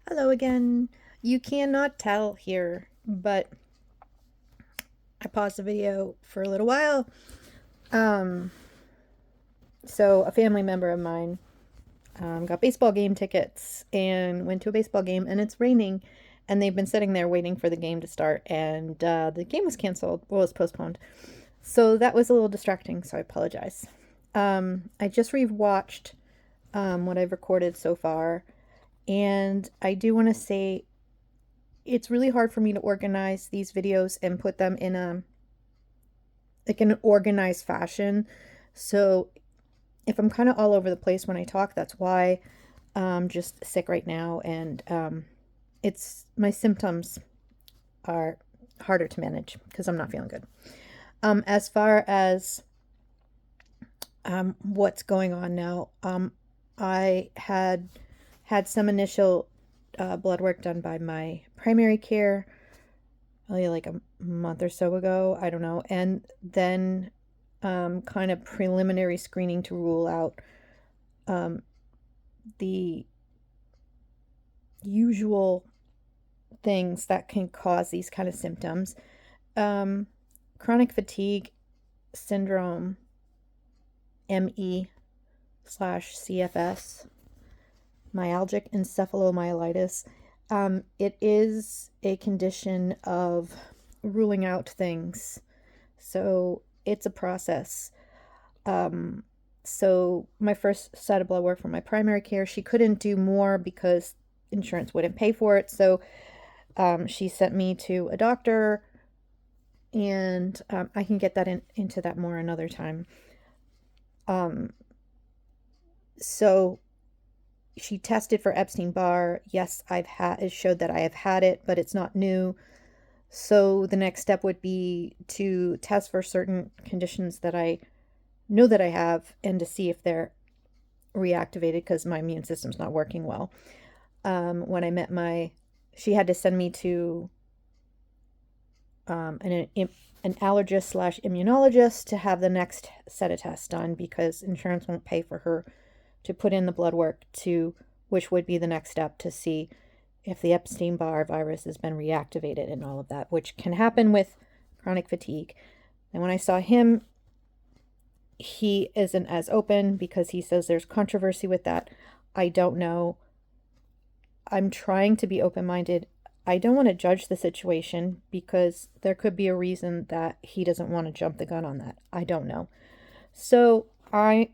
Hello again. You cannot tell here, but I paused the video for a little while. Um, so a family member of mine got baseball game tickets and went to a baseball game, and it's raining, and they've been sitting there waiting for the game to start, and the game was canceled. Well, it was postponed. So that was a little distracting, so I apologize. I just rewatched what I've recorded so far, and I do want to say it's really hard for me to organize these videos and put them in an organized fashion. So if I'm kind of all over the place when I talk, that's why. I'm just sick right now, and it's my symptoms are harder to manage because I'm not feeling good. As far as what's going on now, I had some initial blood work done by my primary care, probably like a month or so ago. I don't know. And then kind of preliminary screening to rule out the usual things that can cause these kind of symptoms. Chronic fatigue syndrome, ME/CFS, myalgic encephalomyelitis. It is a condition of ruling out things. So it's a process. So my first set of blood work from my primary care, she couldn't do more because insurance wouldn't pay for it. So she sent me to a doctor, and I can get that into that more another time. So she tested for Epstein-Barr. Yes, it showed that I have had it, but it's not new. So the next step would be to test for certain conditions that I know that I have and to see if they're reactivated because my immune system's not working well. When I met she had to send me to an allergist/immunologist to have the next set of tests done because insurance won't pay for her to put in the blood work which would be the next step to see if the Epstein-Barr virus has been reactivated and all of that, which can happen with chronic fatigue. And when I saw him, he isn't as open because he says there's controversy with that. I don't know. I'm trying to be open-minded. I don't want to judge the situation because there could be a reason that he doesn't want to jump the gun on that. I don't know. So I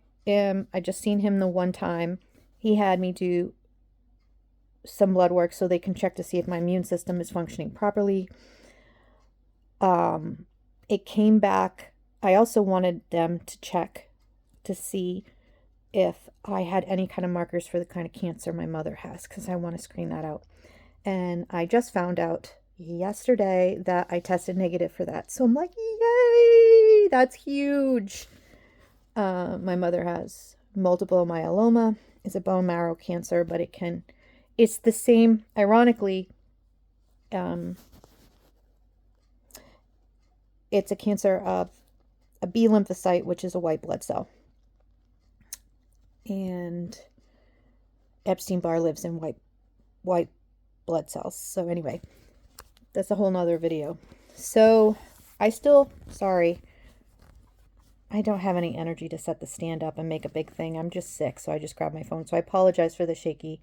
just seen him the one time. He had me do some blood work so they can check to see if my immune system is functioning properly. It came back. I also wanted them to check to see if I had any kind of markers for the kind of cancer my mother has, because I want to screen that out. And I just found out yesterday that I tested negative for that. So I'm like, yay, that's huge. My mother has multiple myeloma. It's a bone marrow cancer, but it's the same, ironically, it's a cancer of a B lymphocyte, which is a white blood cell. And Epstein-Barr lives in white blood cells. So anyway, that's a whole nother video. So sorry, I don't have any energy to set the stand up and make a big thing. I'm just sick, so I just grabbed my phone. So I apologize for the shaky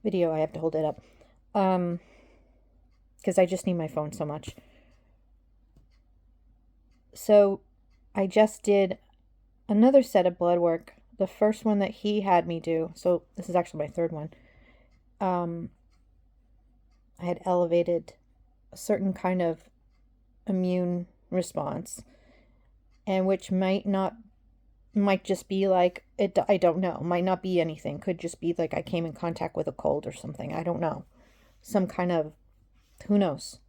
video. I have to hold it up because I just need my phone so much. So I just did another set of blood work. The first one that he had me do, so this is actually my third one. I had elevated a certain kind of immune response, and which might just be like I don't know, might not be anything, could just be like I came in contact with a cold or something. I don't know, some kind of, who knows,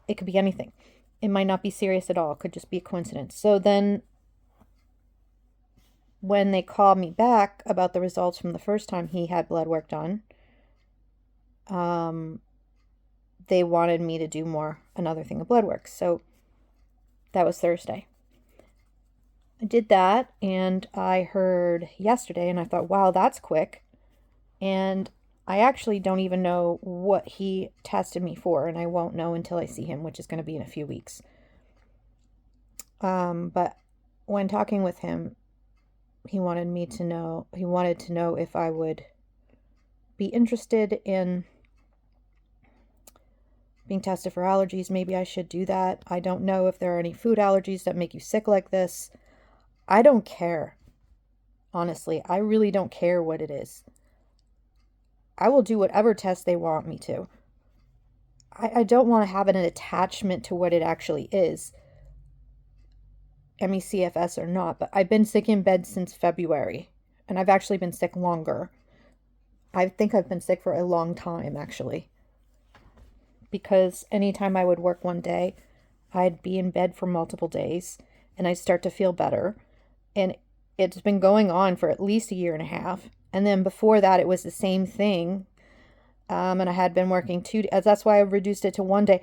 it could be anything. It might not be serious at all, it could just be a coincidence. So then when they called me back about the results from the first time he had blood work done, they wanted me to do another thing of blood work. So that was Thursday. I did that, and I heard yesterday, and I thought, wow, that's quick. And I actually don't even know what he tested me for, and I won't know until I see him, which is going to be in a few weeks. But when talking with him, he wanted to know if I would be interested in being tested for allergies. Maybe I should do that. I don't know if there are any food allergies that make you sick like this. I don't care. Honestly, I really don't care what it is. I will do whatever test they want me to. I don't want to have an attachment to what it actually is, CFS or not, but I've been sick in bed since February, and I've actually been sick longer. I think I've been sick for a long time, actually, because anytime I would work one day, I'd be in bed for multiple days, and I'd start to feel better, and it's been going on for at least a year and a half, and then before that, it was the same thing. And I had been working 2 days. That's why I reduced it to 1 day.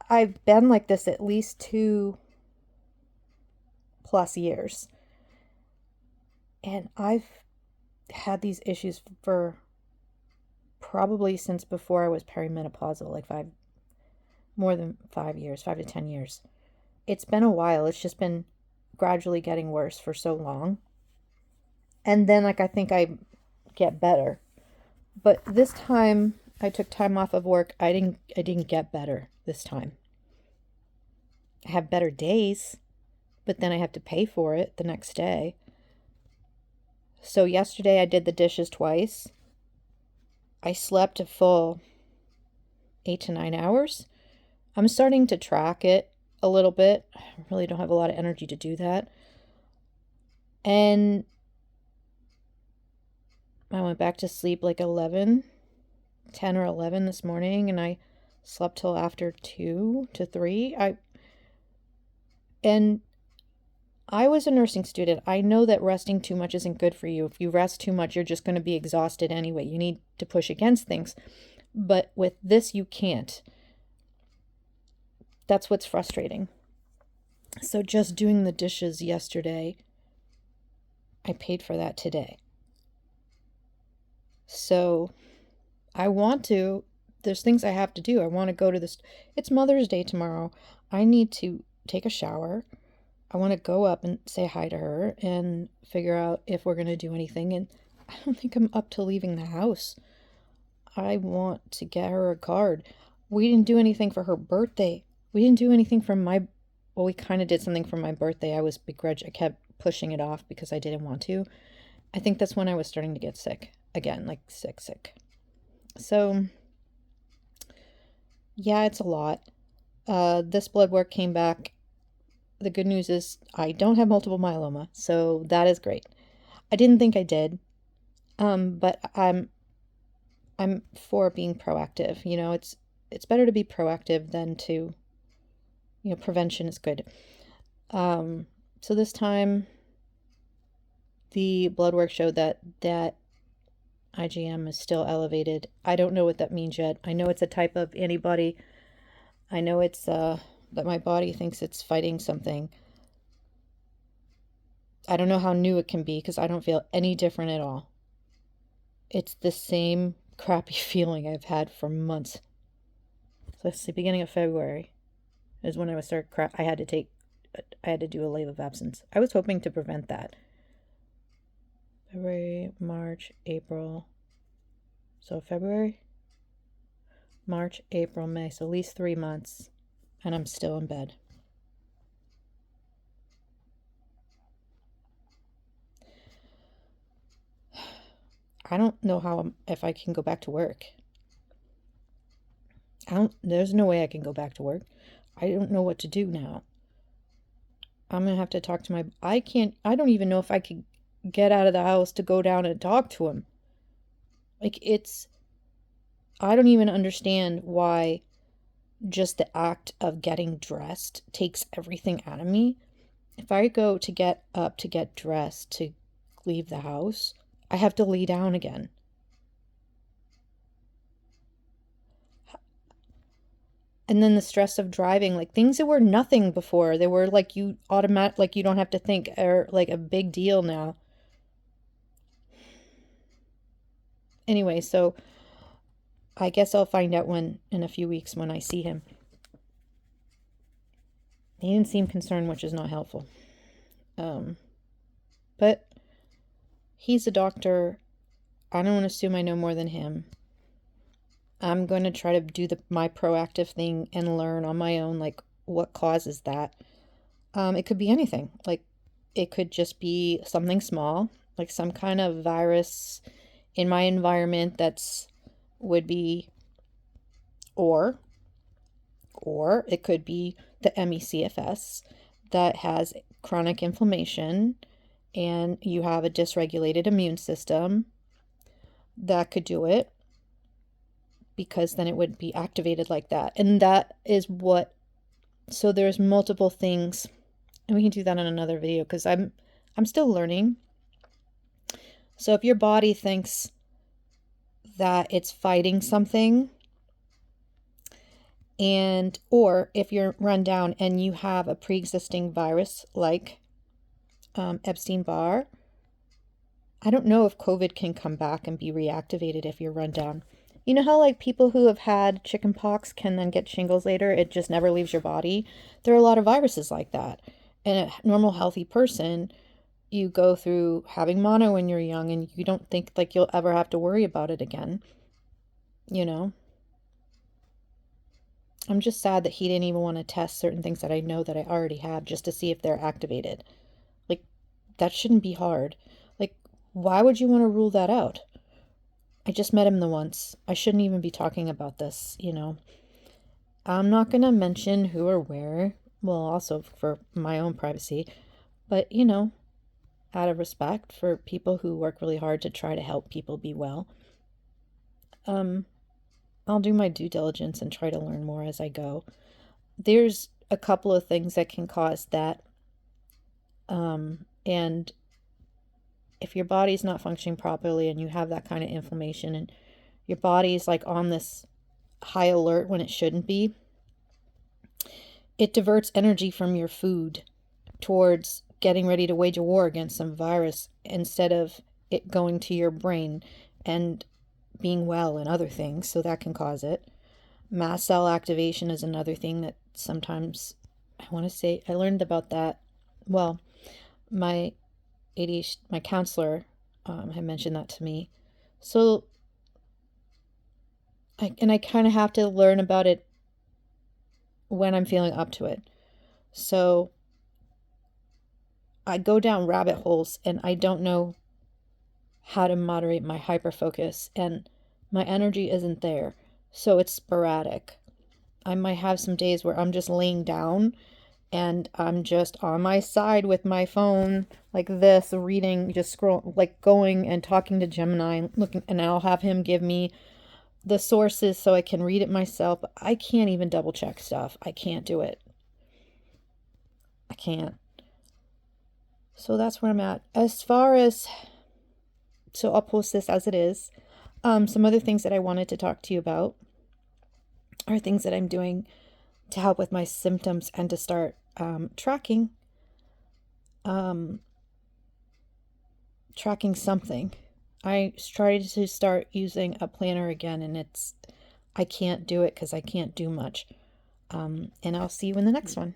I've been like this at least 2+ years. And I've had these issues for probably since before I was perimenopausal, like more than 5 years, 5 to 10 years. It's been a while. It's just been gradually getting worse for so long. And then I think I get better. But this time I took time off of work. I didn't get better this time. I have better days, but then I have to pay for it the next day. So yesterday I did the dishes twice. I slept a full 8 to 9 hours. I'm starting to track it a little bit. I really don't have a lot of energy to do that. And I went back to sleep like 10 or 11 this morning, and I slept till after 2 to 3. I was a nursing student. I know that resting too much isn't good for you. If you rest too much, you're just going to be exhausted anyway. You need to push against things. But with this, you can't. That's what's frustrating. So just doing the dishes yesterday, I paid for that today. So there's things I have to do. I want to go to this. It's Mother's Day tomorrow. I need to take a shower. I want to go up and say hi to her and figure out if we're going to do anything. And I don't think I'm up to leaving the house. I want to get her a card. We didn't do anything for her birthday. We didn't do anything for we kind of did something for my birthday. I kept pushing it off because I didn't want to. I think that's when I was starting to get sick again, like sick. So, yeah, it's a lot. This blood work came back. The good news is I don't have multiple myeloma, so that is great. I didn't think I did, but I'm for being proactive. It's better to be proactive than to, prevention is good. So this time, the blood work showed that IgM is still elevated. I don't know what that means yet. I know it's a type of antibody. I know it's that my body thinks it's fighting something. I don't know how new it can be because I don't feel any different at all. It's the same crappy feeling I've had for months. So that's the beginning of February is when I I had to do a leave of absence. I was hoping to prevent that. February, March, April. So February, March, April, May. So at least 3 months. And I'm still in bed. I don't know if I can go back to work. There's no way I can go back to work. I don't know what to do now. I'm going to have to talk to I don't even know if I could get out of the house to go down and talk to him. I don't even understand why just the act of getting dressed takes everything out of me. If I go to get up to get dressed to leave the house, I have to lay down again. And then the stress of driving, like things that were nothing before, they were like you don't have to think, are like a big deal now. Anyway, so I guess I'll find out in a few weeks when I see him. He didn't seem concerned, which is not helpful. But he's a doctor. I don't assume I know more than him. I'm going to try to do my proactive thing and learn on my own, like, what causes that. It could be anything. Like, it could just be something small, like some kind of virus in my environment would be, or it could be the ME/CFS that has chronic inflammation and you have a dysregulated immune system. That could do it, because then it would be activated like that. And that is so there's multiple things, and we can do that in another video because I'm still learning. So if your body thinks that it's fighting something, or if you're run down and you have a pre-existing virus like Epstein-Barr, I don't know if COVID can come back and be reactivated if you're run down. You know how like people who have had chicken pox can then get shingles later? It just never leaves your body. There are a lot of viruses like that. And a normal healthy person, you go through having mono when you're young and you don't think like you'll ever have to worry about it again. You know? I'm just sad that he didn't even want to test certain things that I know that I already have just to see if they're activated. Like, that shouldn't be hard. Like, why would you want to rule that out? I just met him the once. I shouldn't even be talking about this, you know. I'm not going to mention who or where. Well, also for my own privacy. But, you know, out of respect for people who work really hard to try to help people be well. I'll do my due diligence and try to learn more as I go. There's a couple of things that can cause that. And if your body's not functioning properly and you have that kind of inflammation and your body's like on this high alert when it shouldn't be, it diverts energy from your food towards getting ready to wage a war against some virus instead of it going to your brain and being well and other things. So that can cause it. Mast cell activation is another thing that sometimes, I want to say, I learned about that. Well, my counselor had mentioned that to me. So, I kind of have to learn about it when I'm feeling up to it. So, I go down rabbit holes and I don't know how to moderate my hyperfocus, and my energy isn't there. So it's sporadic. I might have some days where I'm just laying down and I'm just on my side with my phone like this, reading, just scroll, like going and talking to Gemini, looking, and I'll have him give me the sources so I can read it myself. But I can't even double check stuff. I can't do it. I can't. So that's where I'm at. As far as, so I'll post this as it is. Some other things that I wanted to talk to you about are things that I'm doing to help with my symptoms and to start tracking something. I tried to start using a planner again, and I can't do it because I can't do much. And I'll see you in the next one.